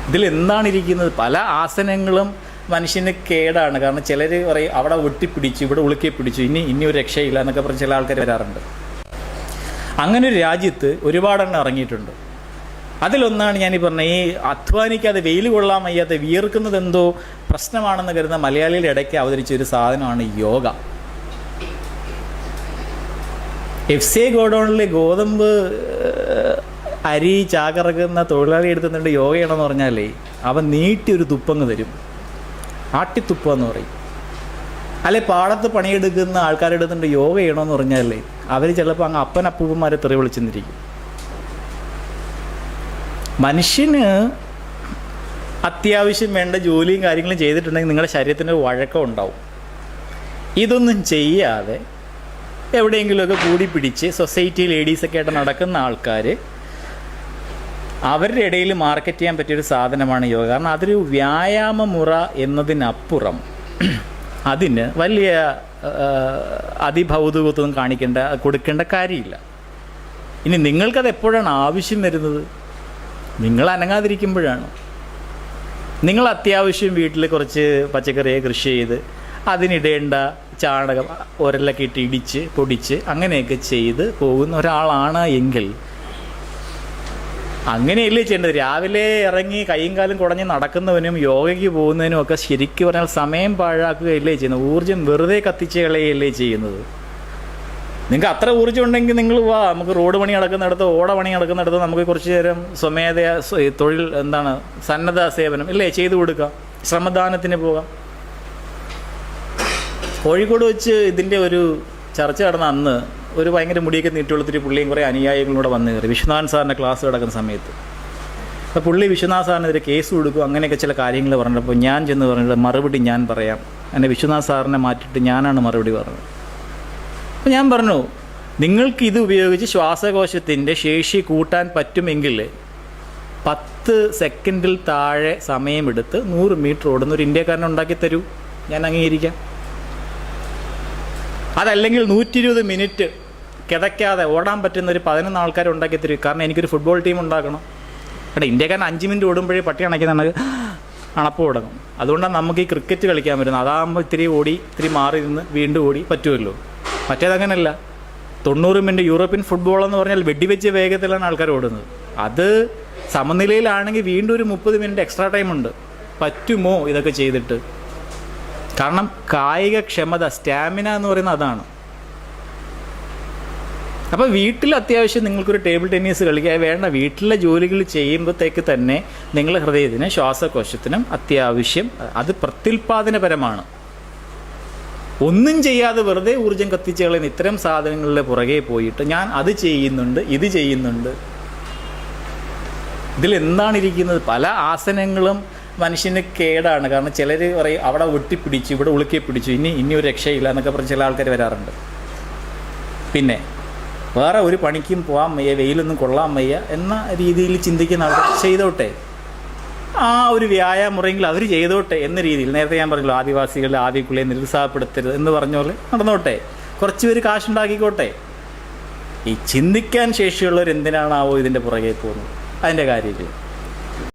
ഇതിലെന്താണ് ഇരിക്കുന്നത്? പല ആസനങ്ങളും മനുഷ്യന് കേടാണ്. കാരണം ചിലർ പറയും അവിടെ ഒട്ടിപ്പിടിച്ചു, ഇവിടെ ഉളുക്കി പിടിച്ചു, ഇനി ഒരു രക്ഷയില്ല എന്നൊക്കെ പറഞ്ഞ് ചില ആൾക്കാർ വരാറുണ്ട്. അങ്ങനെ ഒരു രാജ്യത്ത് ഒരുപാടെണ്ണം ഇറങ്ങിയിട്ടുണ്ട്. അതിലൊന്നാണ് ഞാനീ പറഞ്ഞ ഈ അധ്വാനിക്കാതെ വെയിൽ കൊള്ളാൻ വയ്യാതെ വിയർക്കുന്നത് എന്തോ പ്രശ്നമാണെന്ന് കരുതുന്ന മലയാളിയുടെ ഇടയ്ക്ക് അവതരിച്ച ഒരു സാധനമാണ് യോഗ. എഫ്.സി. ഗോഡൗണിൽ ഗോതമ്പ് അരി ചാകറക്കുന്ന തൊഴിലാളി എടുത്തുന്നുണ്ട് യോഗ ചെയ്യണമെന്ന് പറഞ്ഞാലേ അവൻ നീട്ടി ഒരു തുപ്പങ്ങ് തരും, ആട്ടിത്തുപ്പ എന്ന് പറയും. അല്ലെ പാടത്ത് പണിയെടുക്കുന്ന ആൾക്കാരെടുത്തുണ്ട് യോഗ ചെയ്യണമെന്ന് പറഞ്ഞാലേ അവർ ചിലപ്പോൾ അങ്ങ് അപ്പനപ്പൂപ്പന്മാരെ തെറി വിളിച്ചെന്നിരിക്കും. മനുഷ്യന് അത്യാവശ്യം വേണ്ട ജോലിയും കാര്യങ്ങളും ചെയ്തിട്ടുണ്ടെങ്കിൽ നിങ്ങളുടെ ശരീരത്തിന് ഒരു വഴക്കം ഉണ്ടാവും. ഇതൊന്നും ചെയ്യാതെ എവിടെയെങ്കിലുമൊക്കെ കൂടി പിടിച്ച് സൊസൈറ്റി ലേഡീസൊക്കെ ആയിട്ട് നടക്കുന്ന ആൾക്കാർ അവരുടെ ഇടയിൽ മാർക്കറ്റ് ചെയ്യാൻ പറ്റിയൊരു സാധനമാണ് യോഗ. കാരണം അതൊരു വ്യായാമ മുറ എന്നതിനപ്പുറം അതിന് വലിയ അതിഭൗതികത്വം കൊടുക്കേണ്ട കാര്യമില്ല. ഇനി നിങ്ങൾക്കത് എപ്പോഴാണ് ആവശ്യം വരുന്നത്? നിങ്ങൾ അനങ്ങാതിരിക്കുമ്പോഴാണ്. നിങ്ങൾ അത്യാവശ്യം വീട്ടിൽ കുറച്ച് പച്ചക്കറിയെ കൃഷി ചെയ്ത് അതിനിടേണ്ട ചാണകം ഒരലൊക്കെ ഇട്ട് ഇടിച്ച് പൊടിച്ച് അങ്ങനെയൊക്കെ ചെയ്ത് പോകുന്ന ഒരാളാണ് എങ്കിൽ അങ്ങനെയല്ലേ ചെയ്യേണ്ടത്. രാവിലെ ഇറങ്ങി കൈയും കാലും കുടഞ്ഞ് നടക്കുന്നവനും യോഗയ്ക്ക് പോകുന്നതിനും ഒക്കെ ശരിക്കും പറഞ്ഞാൽ സമയം പാഴാക്കുകയല്ലേ ചെയ്യുന്നത്. ഊർജ്ജം വെറുതെ കത്തിച്ച് കളയുകയല്ലേ ചെയ്യുന്നത്. നിങ്ങൾക്ക് അത്ര ഊർജ്ജം ഉണ്ടെങ്കിൽ നിങ്ങൾ വാ, നമുക്ക് റോഡ് പണി നടക്കുന്നിടത്ത് ഓട പണി നടക്കുന്നിടത്ത് നമുക്ക് കുറച്ച് നേരം സ്വമേധയാ തൊഴിൽ സന്നദ്ധ സേവനം ഇല്ലേ ചെയ്തു കൊടുക്കാം, ശ്രമദാനത്തിന് പോകാം. കോഴിക്കോട് വെച്ച് ഇതിൻ്റെ ഒരു ചർച്ച നടന്ന അന്ന് ഒരു ഭയങ്കര മുടിയൊക്കെ നീട്ടുകൊളുത്തിരി പുള്ളിയും കുറേ അനുയായികളും കൂടെ വന്നു കയറി വിശ്വനാഥൻ സാറിൻ്റെ ക്ലാസ് കിടക്കുന്ന സമയത്ത്. അപ്പോൾ പുള്ളി വിശ്വനാഥ് സാറിനെതിരെ കേസ് കൊടുക്കും അങ്ങനെയൊക്കെ ചില കാര്യങ്ങൾ പറഞ്ഞപ്പോൾ ഞാൻ ചെന്ന് പറഞ്ഞത് മറുപടി ഞാൻ പറയാം, എന്നെ വിശ്വനാഥ് സാറിനെ മാറ്റിയിട്ട് ഞാനാണ് മറുപടി പറഞ്ഞത്. അപ്പോൾ ഞാൻ പറഞ്ഞു, നിങ്ങൾക്ക് ഇത് ഉപയോഗിച്ച് ശ്വാസകോശത്തിൻ്റെ ശേഷി കൂട്ടാൻ പറ്റുമെങ്കിൽ 10 സെക്കൻഡിൽ താഴെ സമയമെടുത്ത് 100 മീറ്റർ ഓടുന്ന ഒരു ഇന്ത്യക്കാരനെ ഉണ്ടാക്കി തരൂ, ഞാൻ അംഗീകരിക്കാം. അതല്ലെങ്കിൽ 120 മിനിറ്റ് കിതയ്ക്കാതെ ഓടാൻ പറ്റുന്ന ഒരു 11 ആൾക്കാരെ ഉണ്ടാക്കി തരും. കാരണം എനിക്കൊരു ഫുട്ബോൾ ടീം ഉണ്ടാക്കണം. എടാ ഇന്ത്യക്കാരൻ 5 മിനിറ്റ് ഓടുമ്പോഴേ പട്ടി അണയ്ക്കുന്ന അണപ്പ് തുടങ്ങും. അതുകൊണ്ടാണ് നമുക്ക് ഈ ക്രിക്കറ്റ് കളിക്കാൻ പറ്റുന്നത്. അതാകുമ്പോൾ ഇത്തിരി ഓടി ഇത്തിരി മാറി നിന്ന് വീണ്ടും ഓടി പറ്റുമല്ലോ. മറ്റേതങ്ങനല്ല. 90 മിനിറ്റ് യൂറോപ്യൻ ഫുട്ബോൾ എന്ന് പറഞ്ഞാൽ വെടിവെച്ച് വേഗത്തിലാണ് ആൾക്കാർ ഓടുന്നത്. അത് സമനിലയിലാണെങ്കിൽ വീണ്ടും ഒരു 30 മിനിറ്റ് എക്സ്ട്രാ ടൈമുണ്ട്. പറ്റുമോ ഇതൊക്കെ ചെയ്തിട്ട്? കാരണം കായിക ക്ഷമത, സ്റ്റാമിന എന്ന് പറയുന്നത് അതാണ്. അപ്പോൾ വീട്ടിൽ അത്യാവശ്യം നിങ്ങൾക്കൊരു ടേബിൾ ടെന്നീസ് കളിക്കുക വേണ്ട, വീട്ടിലെ ജോലികൾ ചെയ്യുമ്പോഴത്തേക്ക് തന്നെ നിങ്ങളുടെ ഹൃദയത്തിനും ശ്വാസകോശത്തിനും അത്യാവശ്യം അത് പ്രത്യുൽപാദനപരമാണ്. ഒന്നും ചെയ്യാതെ വെറുതെ ഊർജ്ജം കത്തിച്ച് കളയുന്ന ഇത്തരം സാധനങ്ങളുടെ പുറകെ പോയിട്ട് ഞാൻ അത് ചെയ്യുന്നുണ്ട് ഇത് ചെയ്യുന്നുണ്ട്. ഇതിലെന്താണ് ഇരിക്കുന്നത്? പല ആസനങ്ങളും മനുഷ്യന് കേടാണ്. കാരണം ചിലർ പറയും അവിടെ ഒട്ടിപ്പിടിച്ചു, ഇവിടെ ഉളുക്കി പിടിച്ചു, ഇനി ഒരു രക്ഷയില്ല എന്നൊക്കെ പറഞ്ഞ് ചില ആൾക്കാർ വരാറുണ്ട്. പിന്നെ വേറെ ഒരു പണിക്കും പോകാൻ വയ്യ, വെയിലൊന്നും കൊള്ളാൻ വയ്യ എന്ന രീതിയിൽ ചിന്തിക്കുന്ന ആൾക്കാർ ചെയ്തോട്ടെ, ആ ഒരു വ്യായാമ മുറയെങ്കിൽ അവർ ചെയ്തോട്ടെ എന്ന രീതിയിൽ. നേരത്തെ ഞാൻ പറഞ്ഞല്ലോ, ആദിവാസികളുടെ ആദിക്കുള്ളിയെ നിരുത്സാഹപ്പെടുത്തരുത് എന്ന് പറഞ്ഞ പോലെ നടന്നോട്ടെ, കുറച്ച് പേര് കാശുണ്ടാക്കിക്കോട്ടെ. ഈ ചിന്തിക്കാൻ ശേഷിയുള്ളവർ എന്തിനാണാവോ ഇതിൻ്റെ പുറകെ പോകുന്നത്? അതിൻ്റെ കാര്യമില്ല.